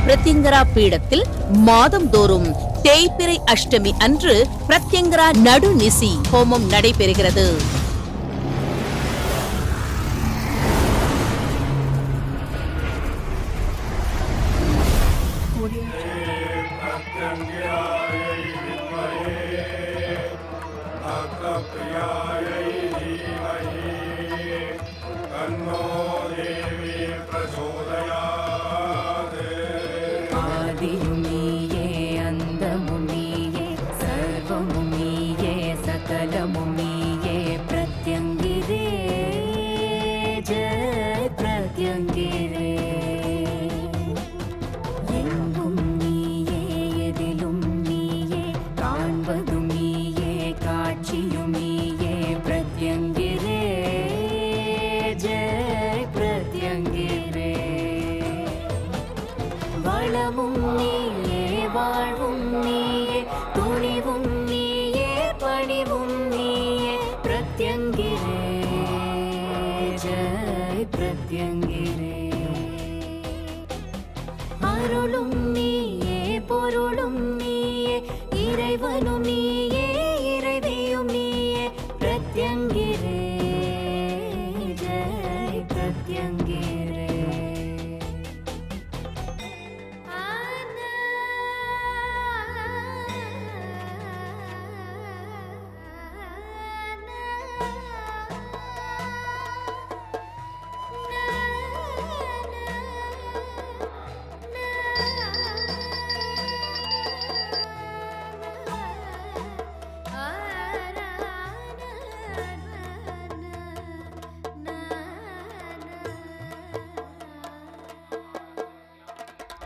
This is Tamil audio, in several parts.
பிரத்யங்கரா பீடத்தில் மாதந்தோறும் தேய்பிறை அஷ்டமி அன்று பிரத்யங்கரா நடுநிசி ஹோமம் நடைபெறுகிறது. அருளும் நீயே, பொருளும் நீயே, இறைவனும் நீயே, இறைவியும் நீயே, பிரத்யங்கிரே ஜெய் பிரத்யங்கிரே.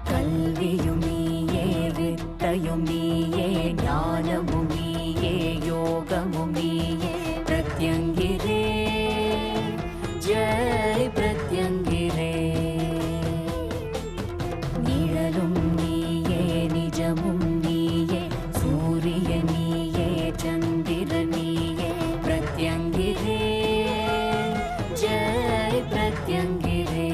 கல்வியும் நீயே, வித்தையும் நீயே, ஞானமும் நீயே, யோகமும் நீயே, பிரத்யங்கிரே ஜெய் பிரத்யங்கிரே. நிழலும் நீயே, நிஜமும் நீயே, சூரிய நீயே, சந்திர நீயே, பிரத்யங்கிரே ஜெய் பிரத்யங்கிரே.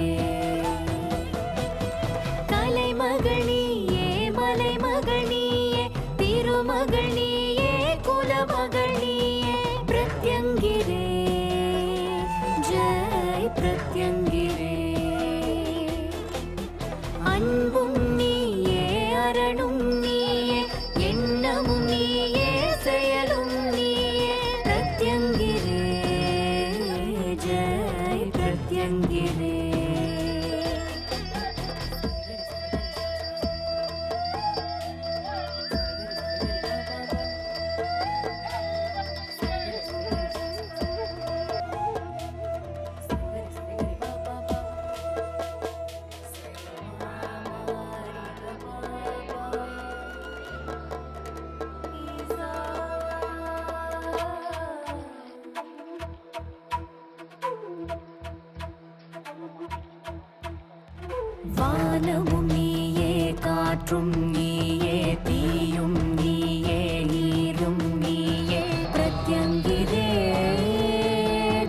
கலைமகள் நீயே, மலைமகள் நீயே, திருமகள் நீயே, குலமகள் நீயே, பிரத்யங்கிரே ஜெய் பிரத்யங்கிரே. அன்பும் நீயே, அரணும் நீயே, எண்ணமும் நீயே, செயலும் நீயே, பிரத்யங்கிரே ஜெய் பிரத்யங்கிரே. வானமும் நீயே, காற்றும் நீயே, தீயும் நீயே, நீரும் நீயே, பிரத்யங்கிரே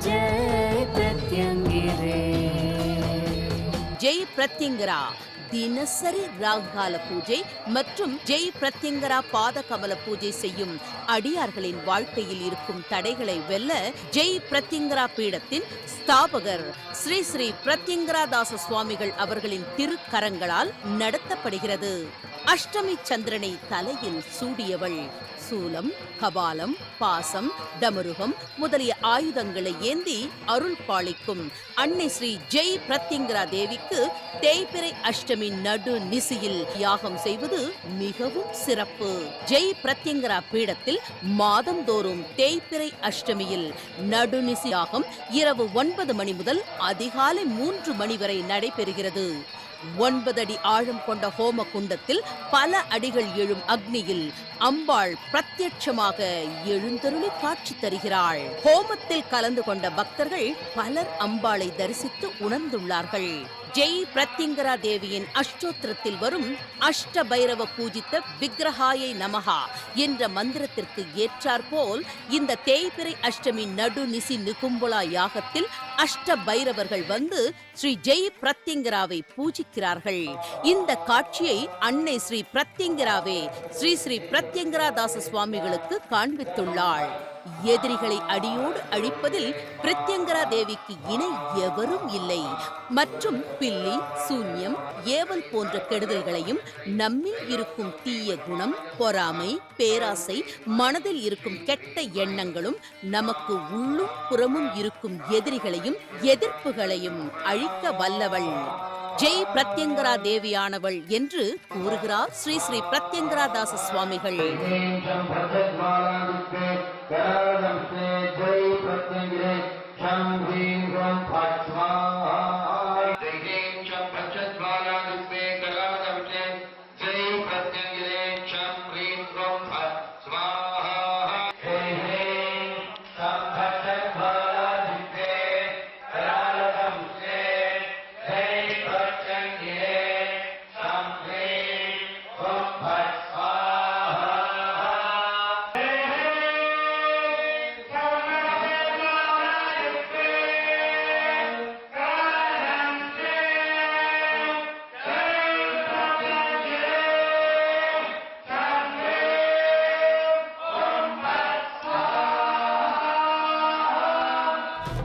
ஜெய் பிரத்யங்கிரே. ஜெய் பிரத்யங்கரா தினசரி ராகுகால பூஜை மற்றும் ஜெய் பிரத்யங்கரா பாத கமல பூஜை செய்யும் அடியார்களின் வாழ்க்கையில் இருக்கும் தடைகளை வெல்ல ஜெய் பிரத்யங்கரா பீடத்தின் ஸ்தாபகர் ஸ்ரீ ஸ்ரீ பிரத்யங்கராதாச சுவாமிகள் அவர்களின் திருக்கரங்களால் நடத்தப்படுகிறது. அஷ்டமி சந்திரனை தலையில் சூடியவள் சூலம், கபாலம், பாசம், டமருகம் முதலிய ஆயுதங்களை ஏந்தி அருள் பாலிக்கும் அன்னை ஸ்ரீ ஜெய் பிரத்யங்கரா தேவிக்கு தேய்பிறை அஷ்டமி நடு நிசியில் யாகம் செய்வது மிகவும் சிறப்பு. ஜெய் பிரத்யங்கரா பீடத்தில் மாதந்தோறும் தேய்பிறை அஷ்டமியில் நடுநிசி யாகம் இரவு 9 மணி முதல் அதிகாலை 3 மணி வரை நடைபெறுகிறது. 9 அடி ஆழம் கொண்ட ஹோம குண்டத்தில் பல அடிகள் எழும் அக்னியில் அம்பாள் பிரத்யட்சமாக எழுந்தருளி காட்சி தருகிறாள். ஹோமத்தில் கலந்து கொண்ட பக்தர்கள் பலர் அம்பாளை தரிசித்து உணர்ந்துள்ளார்கள். ஜெய் பிரத்யங்கரா தேவியின் அஷ்டோத்திரத்தில் வரும் அஷ்ட பைரவ பூஜித்த விக்கிரகாயை நமஹா என்ற மந்திரத்திற்கு ஏற்றாற்போல் இந்த தேய்பிறை அஷ்டமி நடு நிசி நிகும்புலா யாகத்தில் அஷ்ட பைரவர்கள் வந்து ஸ்ரீ ஜெய் பிரத்யங்கராவை பூஜிக்கிறார்கள். இந்த காட்சியை அன்னை ஸ்ரீ பிரத்யங்கராவே ஸ்ரீ ஸ்ரீ பிரத்யங்கரா தாச சுவாமிகளுக்கு காண்பித்துள்ளாள். எதிரிகளை அடியோடு அழிப்பதில் பிரத்யங்கரா தேவிக்கு இணை எவரும் இல்லை. மற்றும் பில்லி, சூன்யம், ஏவல் போன்ற கெடுதல்களையும் நம்மில் இருக்கும் தீய குணம், பொறாமை, பேராசை, மனதில் இருக்கும் கெட்ட எண்ணங்களும் நமக்கு உள்ளும் புறமும் இருக்கும் எதிரிகளையும் எதிர்ப்புகளையும் அழிக்க வல்லவள் ஜெய் பிரத்யங்கரா தேவியானவள் என்று கூறுகிறார் ஸ்ரீ ஸ்ரீ பிரத்யங்கரா தாச சுவாமிகள்.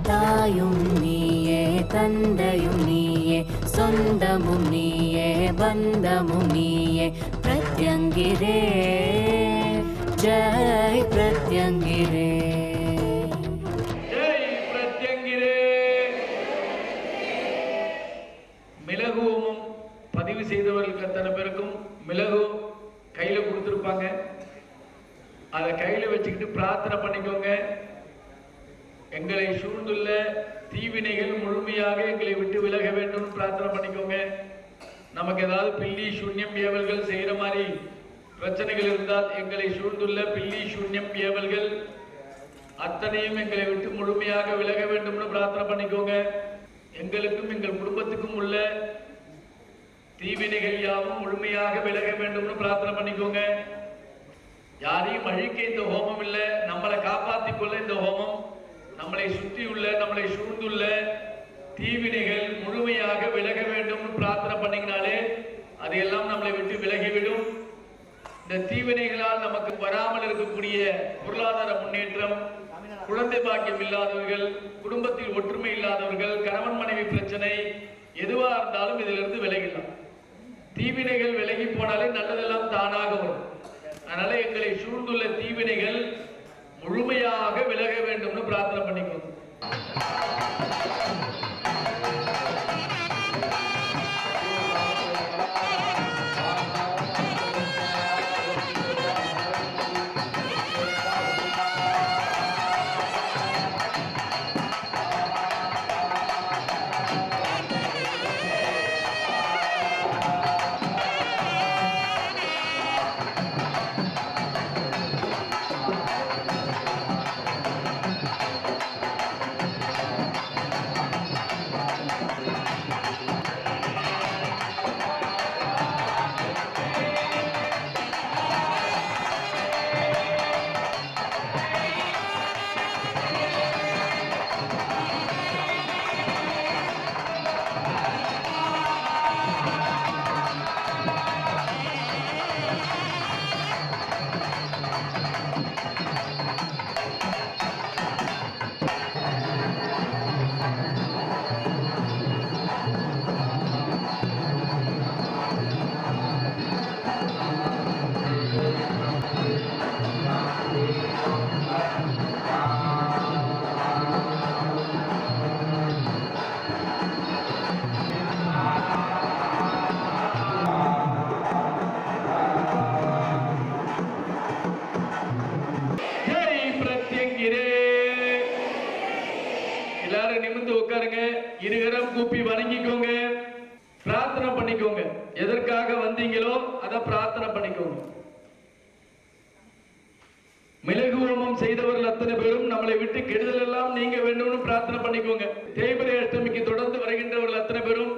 தாயும் நீயே, தந்தையும் நீயே, சொந்தமும் நீயே, பந்தமும் நீயே, பிரத்யங்கிரே ஜெய் பிரத்யங்கிரே. ஜெய் பிரத்யங்கிரே. மிளகு ஹோமம் பதிவு செய்தவர்களுக்கு அத்தனை பேருக்கும் மிளகு கையில கொடுத்துருப்பாங்க. அதை கையில வச்சுக்கிட்டு பிரார்த்தனை பண்ணிக்கோங்க. எங்களை சூழ்ந்துள்ள தீவினைகள் முழுமையாக எங்களை விட்டு விலக வேண்டும் பிரார்த்தனை பண்ணிக்கோங்க. நமக்கு ஏதாவது பில்லி சூன்யம் ஏவல்கள் செய்யற மாதிரி பிரச்சனைகள் இருந்தால் எங்களை சூழ்ந்துள்ள பில்லி சூன்யம் ஏவல்கள் அத்தனையும் எங்களை விட்டு முழுமையாக விலக வேண்டும்னு பிரார்த்தனை பண்ணிக்கோங்க. எங்களுக்கும் எங்கள் குடும்பத்துக்கும் உள்ள தீவினைகள் யாவும் முழுமையாக விலக வேண்டும்னு பிரார்த்தனை பண்ணிக்கோங்க. யாரையும் அழிக்க இந்த ஹோமம் இல்லை, நம்மளை காப்பாற்றிக் கொள்ள இந்த ஹோமம். நம்மளை சுற்றியுள்ள நம்மளை சூழ்ந்துள்ள தீவினைகள் முழுமையாக விலக வேண்டும் பிரார்த்தனை பண்ணீங்கனாலே அதையெல்லாம் நம்மளை விட்டு விலகிவிடும். இந்த தீவினைகளால் நமக்கு வராமல் இருக்கக்கூடிய பொருளாதார முன்னேற்றம், குழந்தை பாக்கியம் இல்லாதவர்கள், குடும்பத்தில் ஒற்றுமை இல்லாதவர்கள், கணவன் மனைவி பிரச்சனை எதுவா இருந்தாலும் இதிலிருந்து விலகிடலாம். தீவினைகள் விலகி போனாலே நல்லதெல்லாம் தானாக வரும். அதனால எங்களை சூழ்ந்துள்ள தீவினைகள் முழுமையாக விலக வேண்டும்னு பிரார்த்தனை பண்ணிக்கணும். எல்லாரும் நிமிர்ந்து உட்காருங்க. இருகரம் கூப்பி வணங்கிக்கோங்க, பிரார்த்தனை பண்ணிக்கோங்க. எதற்காக வந்தீங்களோ அதை பிரார்த்தனை பண்ணிக்கோங்க. மிளகு ஹோமம் செய்தவர்கள் அத்தனை பேரும் நம்மளை விட்டு கெடுதல் எல்லாம் நீங்க வேண்டும்னு பிரார்த்தனை பண்ணிக்கோங்க. தேய்பிறை அஷ்டமிக்கு தொடர்ந்து வருகின்றவர்கள் அத்தனை பேரும்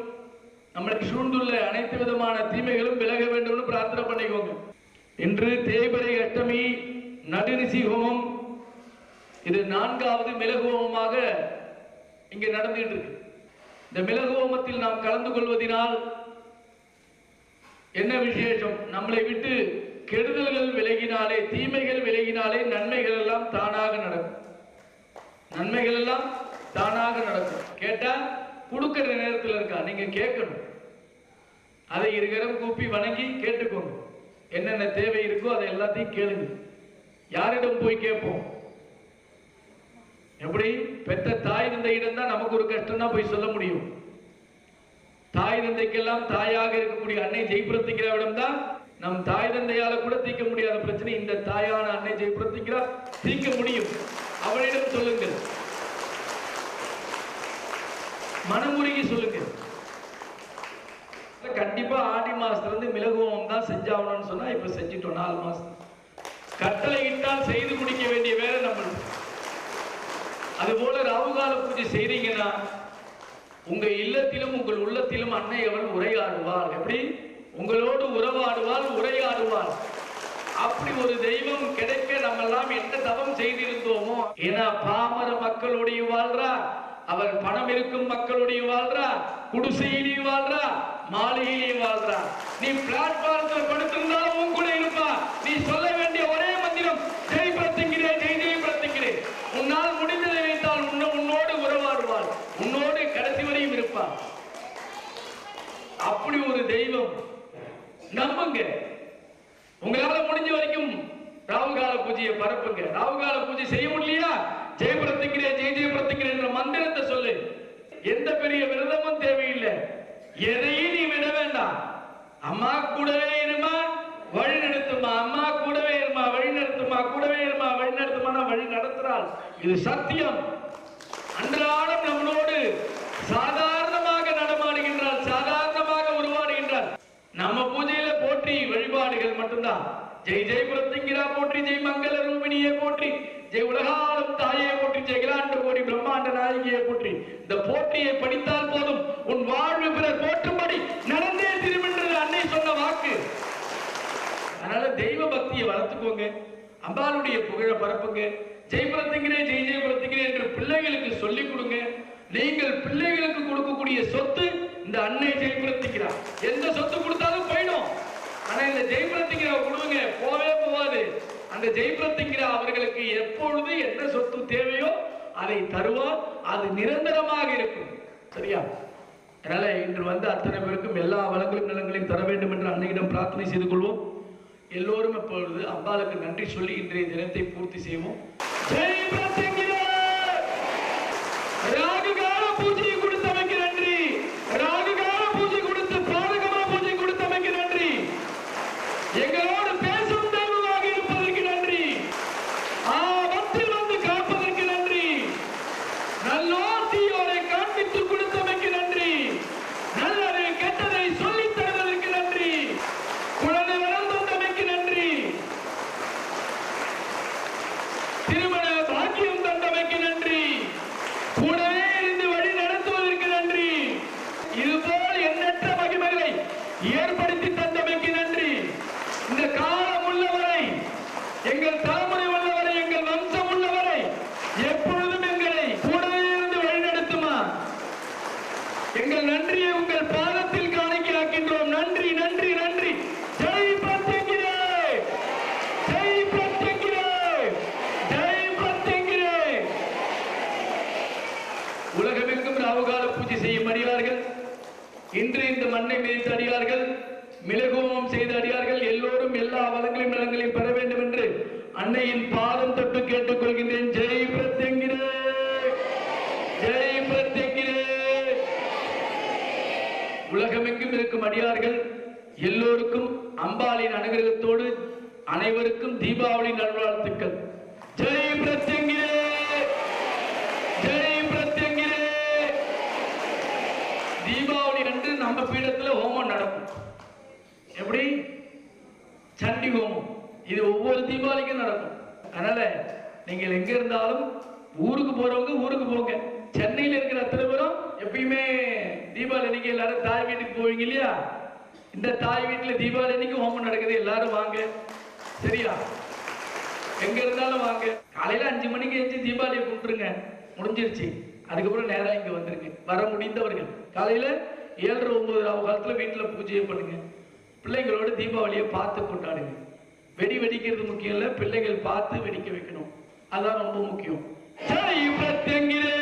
நம்மளை சூழ்ந்துள்ள அனைத்து விதமான தீமைகளும் விலக வேண்டும் பிரார்த்தனை பண்ணிக்கோங்க. இன்று தேய்பிறை அஷ்டமி நடுநிசி ஹோமம், இது 4வது மிளகு ஹோமமாக இங்கே நடந்துட்டு இருக்கு. இந்த மிளகு ஹோமத்தில் நாம் கலந்து கொள்வதனால் என்ன விசேஷம்? நம்மளை விட்டு கெடுதல்கள் விலகினாலே, தீமைகள் விலகினாலே நன்மைகள் எல்லாம் தானாக நடக்கும். நன்மைகள் எல்லாம் தானாக நடக்கும். கேட்டா கொடுக்கிற நேரத்தில் இருக்கா, நீங்க கேட்கணும். அதை இருகரம் கூப்பி வணங்கி கேட்டுக்கோங்க. என்னென்ன தேவை இருக்கோ அதை எல்லாத்தையும் கேளுங்க. யாரிடம் போய் கேட்போம்? எப்படி? பெற்ற தாய் தந்தையிடம் தான் நமக்கு ஒரு கஷ்டம்னா போய் சொல்ல முடியும். தாய் தந்தைக்கெல்லாம் தாயாக இருக்கக்கூடிய அன்னை ஜெயபிரத்திங்கிறாவிடம் தான் நம் தாய் தந்தையால கூட தீர்க்க முடியாத பிரச்சனை இந்த தாயான அன்னை ஜெயபிரத்திங்கிறா தீர்க்க முடியும். அவளிடம் சொல்லுங்கள், மனமுருகி சொல்லுங்க. கண்டிப்பா ஆடி மாசத்துல இருந்து மிளகு ஹோமம் தான் செஞ்சாகணும்னு சொன்னா இப்ப செஞ்சிட்டோம். 4 மாசம் கட்டளை இட்டால் செய்து முடிக்க வேண்டிய வேலை நம்மளுக்கு. அதுபோல ராகுகால பூஜை செய்றீங்கன்னா உங்க இல்லத்திலும் உங்கள் உள்ளத்திலும் அன்னை அவள் உரையாடுவாள். எப்படி? உங்களோடு உறவாடுவாள், உரையாடுவாள். அப்படி ஒரு தெய்வம் கிடைக்க நம்ம எல்லாம் என்ன தவம் செய்திருந்தோமோ. ஏன்னா பாமர மக்களுடைய வாழ்றா, அவர் பணம் இருக்கும் மக்களுடைய வாழ்றா, குடிசையிலையும் வாழ்றா, மாளிகையிலையும் வாழ்றா. நீ பிளாட்பாரத்தில் படுத்திருந்தாலும் உன் கூட இருப்பா. நீ சொல்ல வேண்டிய ஒரே மந்திரம் ஜெய் பிரத்திங்கிறேன், ஜெய் ஜெய் பிரத்திங்கிறேன். உன்னால் முடிந்ததை வைத்தால் உன்னோடு உறவாடுவாள், உன்னோடு கடைசி வரையும் இருப்பாள். அப்படி ஒரு தெய்வம் நம்புங்க. உங்களால முடிஞ்ச வரைக்கும் ராகுகால பூஜையை பரப்புங்க. ராகுகால பூஜை செய்ய முடியலையா, ஜெய் பிரத்திங்கிறேன், ஜெய் ஜெய் பிரத்திங்கிறேன் என்ற மந்திரத்தை சொல்லு. எந்த பெரிய விரதமும் தேவையில்லை. எதையும் நீ விட வேண்டாம். அம்மா கூடவே இருமா, வழி நடத்துமா. அம்மா கூடவே இருமா, வழி நடத்துமா. கூடவே இருமா, வழி நடத்துமா. வழி நடத்துறாள். இது சத்தியம். அன்றாடம் நம்மளோடு சாதாரணமாக நடமாடுகின்றாள், சாதாரணமாக உருவாடுகின்றாள். நம்ம பூஜையில போற்றி வழிபாடுகள் மட்டும்தான். ஜெய் ஜெய் பிரத்திங்கிறா போற்றி, ஜெய் மங்கள ரூபிணியை போற்றி, ஜெய் உலகாலும் தாயை போற்றி, ஜெய் அகிலாண்ட கோடி பிரம்மாண்ட நாயகியை போற்றி. இந்த போற்றியை படித்தால் போதும், உன் வாழ்வு பிறர் போற்றும்படி நடந்தே திருமென்றது அன்னை சொன்ன வாக்கு. அதனால தெய்வ பக்தியை வளர்த்துக்கோங்க. அம்பாளுடைய புகழ பரப்புங்க. ஜெய் பிரத்திங்கிறேன், ஜெய் ஜெய் பிரத்திங்கிறேன் என்று பிள்ளைகளுக்கு சொல்லிக் கொடுங்க. நீங்கள் பிள்ளைகளுக்கு கொடுக்கக்கூடிய சொத்து இந்த அன்னை ஜெய் பிரத்திங்கிறா. எந்த சொத்து கொடுத்தாலும் போயிடும். ஆனா இந்த ஜெய் பிரத்திங்கிறா கொடுங்க, போவே போவாது. அந்த ஜெய் பிரத்திங்கிறா அவர்களுக்கு எப்பொழுது என்ன சொத்து தேவையோ அதை தருவார். அது நிரந்தரமாக இருக்கும். சரியா? அதனால இன்று வந்து அத்தனை பேருக்கும் எல்லா வளங்களும் நலங்களையும் தர வேண்டும் என்று அன்னையிடம் பிரார்த்தனை செய்து கொள்வோம். எல்லோரும் இப்பொழுது அம்பாளுக்கு நன்றி சொல்லி இன்றைய தினத்தை பூர்த்தி செய்வோம். ஜெய் பிரத்திங்கிறா. ராகுகால பூஜை கொடுத்தமைக்கு நன்றி. ராகுகால பூஜை கொடுத்து பாதகமா பூஜை கொடுத்தமைக்கு நன்றி. எங்களோடு பேசும் தெய்வமாக இருப்பதற்கு நன்றி. ஆபத்தில் வந்து காப்பதற்கு நன்றி. நல்லோர் தீயோரை காண்பித்து கொடுத்தமைக்கு நன்றி. நல்லதை கெட்டதை சொல்லித் தருவதற்கு நன்றி. குழந்தை வளர்ந்தமைக்கு நன்றி. திருமண பாக்கியம் தந்தமைக்கு நன்றி. கூடவே இருந்து வழி நடத்துவதற்கு நன்றி. இதுபோல் எண்ணற்ற மகிமைகளை ஏற்படுத்தி தந்தமைக்கு நன்றி. இந்த காலம் உள்ளவரை, எங்கள் தலைமுறை உள்ளவரை, எங்கள் வம்சம் உள்ளவரை எப்பொழுதும் எங்களை கூடவே இருந்து வழி நடத்துமா. எங்கள் நன்றியை உங்கள் பாதத்தில் காணிக்கையாக்கின்றோம். நன்றி, நன்றி, நன்றி. ஜெய் பிரத்திங்கிறே, ஜெய் பிரத்திங்கிறே, ஜெய் பிரத்திங்கிறே. உலகமெங்கும் ராகுகால பூஜை செய்யும் அடியார்கள், இன்று இந்த மண்ணை மிதித்த அடியார்கள், மிளகுவம் செய்த அடியார்கள் எல்லோரும் எல்லா வளங்களையும் நலங்களையும் பெற வேண்டும் என்று அன்னையின் பாதம் தொட்டு கேட்டுக் கொள்கின்றேன். ஜெய் பிரத்திங்கிறே, ஜெய் பிரத்திங்கிறே. உலகமெங்கும் இருக்கும் அடியார்கள் எல்லோருக்கும் அம்பாளின் அனுகிரகத்தோடு அனைவருக்கும் தீபாவளி நல்வாழ்த்துக்கள். ஜெய் பிரத்திங்கிறே, ஜெய் பிரத்திங்கிறே. தீபாவளி அன்று நம்ம பீடத்துல ஹோமம் நடக்கும். எப்படி? சண்டி ஹோமம். இது ஒவ்வொரு தீபாவளிக்கும் நடக்கும். அதனால நீங்கள் எங்க இருந்தாலும் ஊருக்கு போறவங்க ஊருக்கு போங்க. சென்னையில் இருக்கிற அத்தனை பேரும் எப்பயுமே தீபாவளி அன்னைக்கு எல்லாரும் தாய் வீட்டுக்கு போவீங்க இல்லையா? இந்த தாய் வீட்டுல தீபாவளி அன்னைக்கு ஹோமம் நடக்குது, எல்லாரும் வாங்க. சரியா? எங்க இருந்தாலும் வாங்க. காலையில 5 மணிக்கு எழுந்து தீபாவளியை கும்பிட்டுருங்க, முடிஞ்சிருச்சு. அதுக்கப்புறம் நேரா இங்க வந்துருங்க. வர முடிந்தவர்கள் காலையில 7:30 9 காலத்துல வீட்டுல பூஜையை பண்ணுங்க. பிள்ளைங்களோட தீபாவளியை பார்த்து கொண்டாடுங்க. வெடி வெடிக்கிறது முக்கியம் இல்ல, பிள்ளைகள் பார்த்து வெடிக்க வைக்கணும், அதான் ரொம்ப முக்கியம். ஜெய் பிரத்யங்கிரே.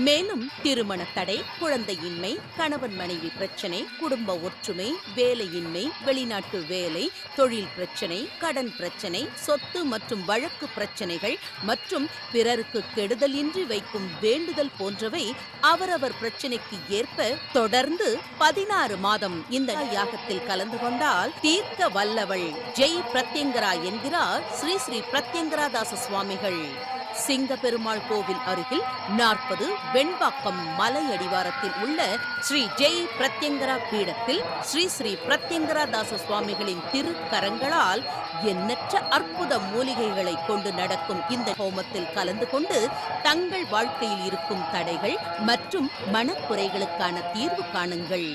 மேலும் திருமண தடை, குழந்தையின்மை, கணவன் மனைவி பிரச்சனை, குடும்ப ஒற்றுமை, வேலையின்மை, வெளிநாட்டு வேலை, தொழில் பிரச்சனை, கடன் பிரச்சனை, சொத்து மற்றும் வழக்கு பிரச்சனைகள் மற்றும் பிறருக்கு கெடுதலின்றி வைக்கும் வேண்டுதல் போன்றவை அவரவர் பிரச்சனைக்கு ஏற்ப தொடர்ந்து 16 மாதம் இந்த யாகத்தில் கலந்து கொண்டால் தீர்க்க வல்லவள் ஜெய் பிரத்யங்கரா என்கிறார் ஸ்ரீ ஸ்ரீ பிரத்யங்கரா தாச சுவாமிகள். சிங்கப்பெருமாள் கோவில் அருகில் 40 வெண்பாக்கம் மலை அடிவாரத்தில் உள்ள ஸ்ரீ ஜெய் பிரத்யங்கரா பீடத்தில் ஸ்ரீ ஸ்ரீ பிரத்யங்கரா தாச சுவாமிகளின் திருக்கரங்களால் எண்ணற்ற அற்புத மூலிகைகளை கொண்டு நடக்கும் இந்த ஹோமத்தில் கலந்து கொண்டு தங்கள் வாழ்க்கையில் இருக்கும் தடைகள் மற்றும் மனக்குறைகளுக்கான தீர்வு காணுங்கள்.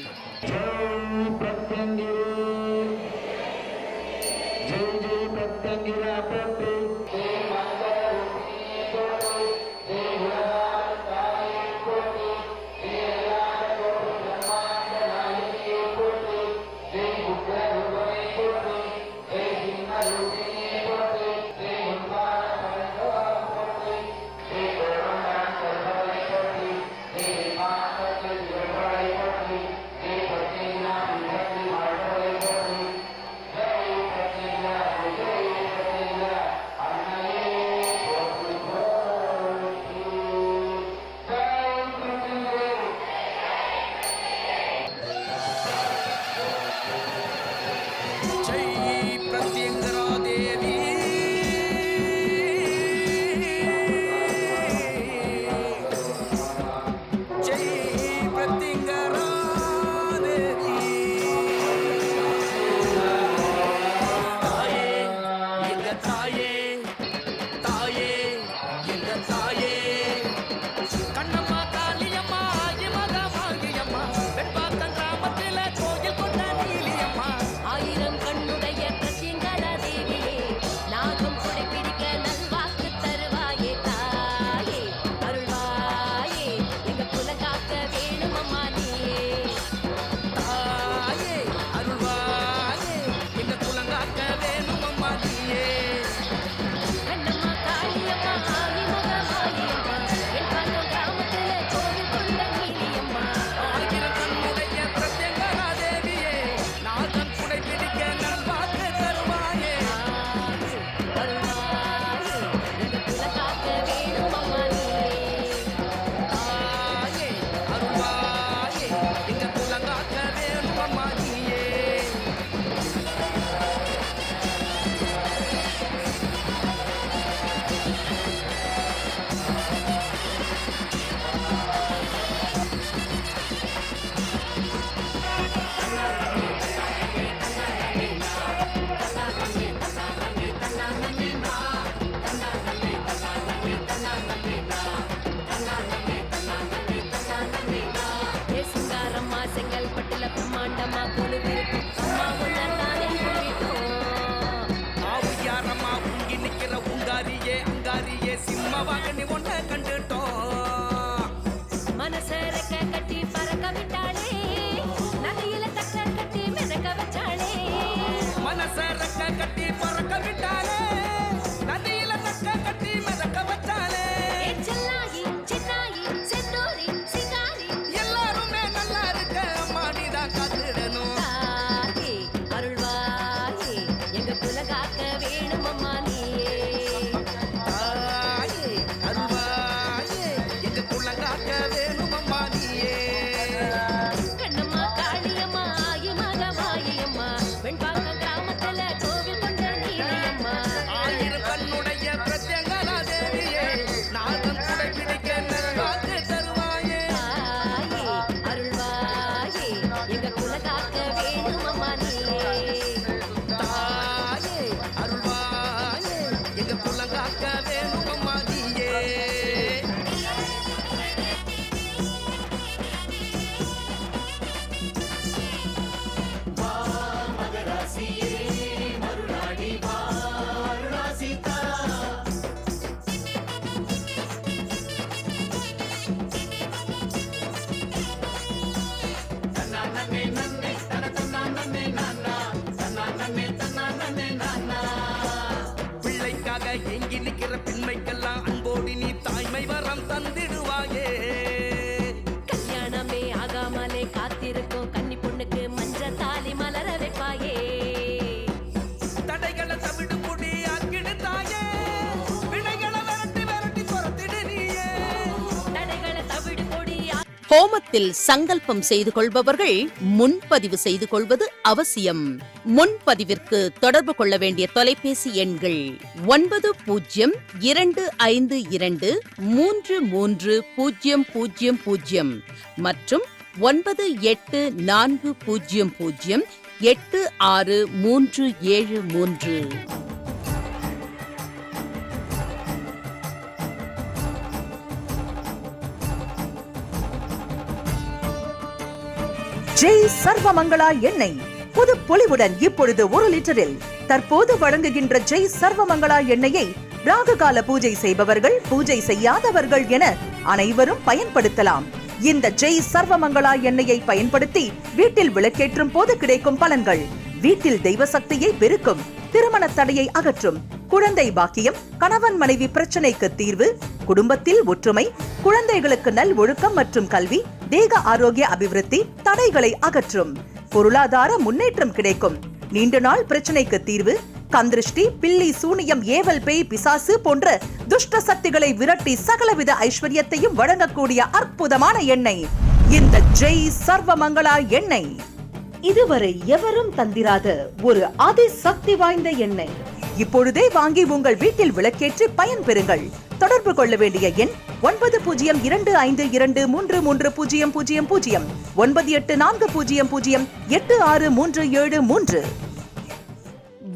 வாகனி ஒன்ன கண்டுட்டோம். மனசரக்க கட்டி பறக்க விட்டாளே, நதியில தக்க கட்டி மிதக்க வச்சாளே. மனசரக்க கட்டி பறக்க விட்டாளே, நதியில தக்க கட்டி மிதக்க வச்சாளே. செல்லாயி சின்னாயி செந்தூரி சிங்காரி எல்லாருமே நல்லா இருக்க அம்மாடிதான் காத்திடணும். தாயே அருள்வாயே, எங்க குலகாக்க வேணும் அம்மா நீயே. தாயே அருள்வாயே, எங்க குலங்காக்க வேணும் அம்மா நீயே. கண்ணம்மா காளியம்மா ஆயி மகமாயம்மா, வெண்பாக்க கிராமத்துல கோவில் கொண்ட நீலியம்மா. ஆயிரம் கண்ணுடைய பிரத்யங்கரா தேவியே, நாகம் குடை பிடிக்க நல்வாக்கு தருவாயே. தாயே அருள்வாயே, எங்க குலகாக்க வேணும் அம்மா நீயே. தாயே அருள்வாயே, எங்க குலங்காக்க வேணும் அம்மா நீயே. பிள்ளைக்காக ஏங்கி நிக்கிற பெண்மைக்கெல்லாம் அன்போடு நீ தாய்மை வரம் தந்திடுவாயே. கல்யாணமே ஆகாமலே காத்திருக்கும் கன்னி பொண்ணுக்கு மஞ்ச தாலி மலர வைப்பாயே. தடைகளை தவிடு முடி ஆக்கிடு தாயே, வினைகளை விரட்டி விரட்டி துரத்திடு நீயே. தடைகளை தவிடு பொடி ஹோமத்தில் சங்கல்பம் செய்து கொள்பவர்கள் முன்பதிவு செய்து கொள்வது அவசியம். முன்பதிவிற்கு தொடர்பு கொள்ள வேண்டிய தொலைபேசி எண்கள் 9022233000 மற்றும் 9840086373. ஜெய் சர்வமங்களா எண்ணெய் புது பொலிவுடன் இப்பொழுது 1 லிட்டரில். தற்போது வழங்குகின்ற ஜெய் சர்வமங்களா எண்ணெயை ராககால பூஜை செய்பவர்கள், பூஜை செய்யாதவர்கள் என அனைவரும் பயன்படுத்தலாம். இந்த ஜெய் சர்வமங்களா எண்ணெயை பயன்படுத்தி வீட்டில் விளக்கேற்றும் போது கிடைக்கும் பலன்கள்: வீட்டில் தெய்வ சக்தியை பெருக்கும், திருமண தடையை அகற்றும், குழந்தை பாக்கியம், கணவன் மனைவி பிரச்சனைக்கு தீர்வு, குடும்பத்தில் ஒற்றுமை, குழந்தைகளுக்கு நல் ஒழுக்கம் மற்றும் கல்வி, தேக ஆரோக்கிய அபிவிருத்தி, தடைகளை அகற்றும், பொருளாதார முன்னேற்றம் கிடைக்கும், நீண்ட நாள் பிரச்சனைக்கு தீர்வு, கந்திருஷ்டி, பில்லி, சூனியம், ஏவல், பேய், பிசாசு போன்ற துஷ்ட சக்திகளை விரட்டி சகலவித ஐஸ்வர்யத்தையும் வழங்கக்கூடிய அற்புதமான எண்ணெய் இந்த ஜெய் சர்வமங்களா எண்ணெய். இதுவரை எவரும் தந்திராத ஒரு அதிசக்தி வாய்ந்த எண்ணெய். இப்பொழுதே வாங்கி உங்கள் வீட்டில் விளக்கேற்றி பயன் பெறுங்கள். தொடர்பு கொள்ள வேண்டிய எண் 9025233000 9840086373.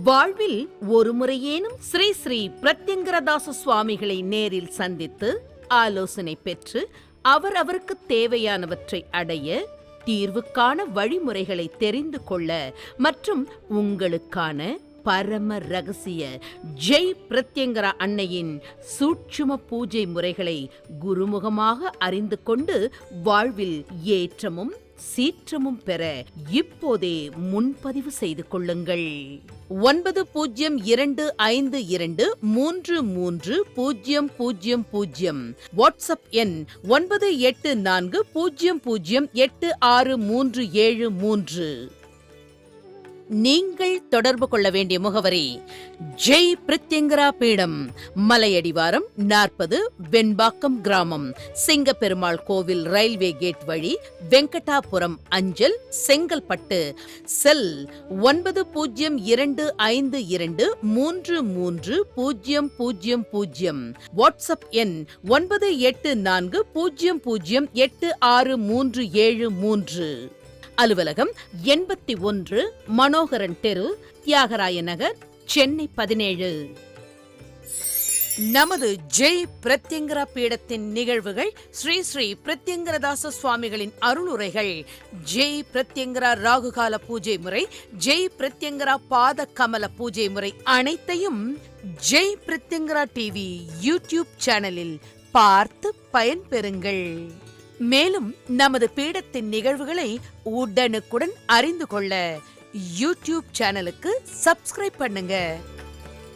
வாழ்வில் ஒரு முறையேனும் ஸ்ரீ ஸ்ரீ பிரத்யங்கரதாச சுவாமிகளை நேரில் சந்தித்து ஆலோசனை பெற்று அவருக்கு தேவையானவற்றை அடைய, தீர்வுக்கான வழிமுறைகளை தெரிந்து கொள்ள மற்றும் உங்களுக்கான பரம ரகசிய ஜெய் பிரத்யங்கரா அன்னையின் சூட்சும பூஜை முறைகளை குருமுகமாக அறிந்து கொண்டு வாழ்வில் ஏற்றமும் சீற்றமும் பெற இப்போதே முன்பதிவு செய்து கொள்ளுங்கள். 9052233000 வாட்ஸ்அப் எண் 9840086373. நீங்கள் தொடர்பு கொள்ள வேண்டிய முகவரி: ஜெய் பிரத்யங்கரா பீடம், மலையடிவாரம் 40, வெண்பாக்கம் கிராமம், சிங்கப்பெருமாள் கோவில் ரயில்வே கேட் வழி, வெங்கடாபுரம் அஞ்சல், செங்கல்பட்டு. செல் 9052233000. வாட்ஸ்அப் எண் 9840086373. அலுவலகம் 81, மனோகரன் தெரு, தியாகராய நகர், சென்னை 17. நமது ஜெய் பிரத்யங்கரா பீடத்தின் நிகழ்வுகள் ஸ்ரீ ஸ்ரீ பிரத்யங்கரதாச சுவாமிகளின் அருளுரைகள், ஜெய் பிரத்யங்கரா ராகுகால பூஜை முறை, ஜெய் பிரத்யங்கரா பாத கமல பூஜை முறை அனைத்தையும் ஜெய் பிரத்யங்கரா டிவி யூடியூப் சேனலில் பார்த்து பயன்பெறுங்கள். மேலும் நமது பீடத்தின் நிகழ்வுகளை உடனுக்குடன் அறிந்து கொள்ள யூடியூப் சேனலுக்கு சப்ஸ்கிரைப் பண்ணுங்க.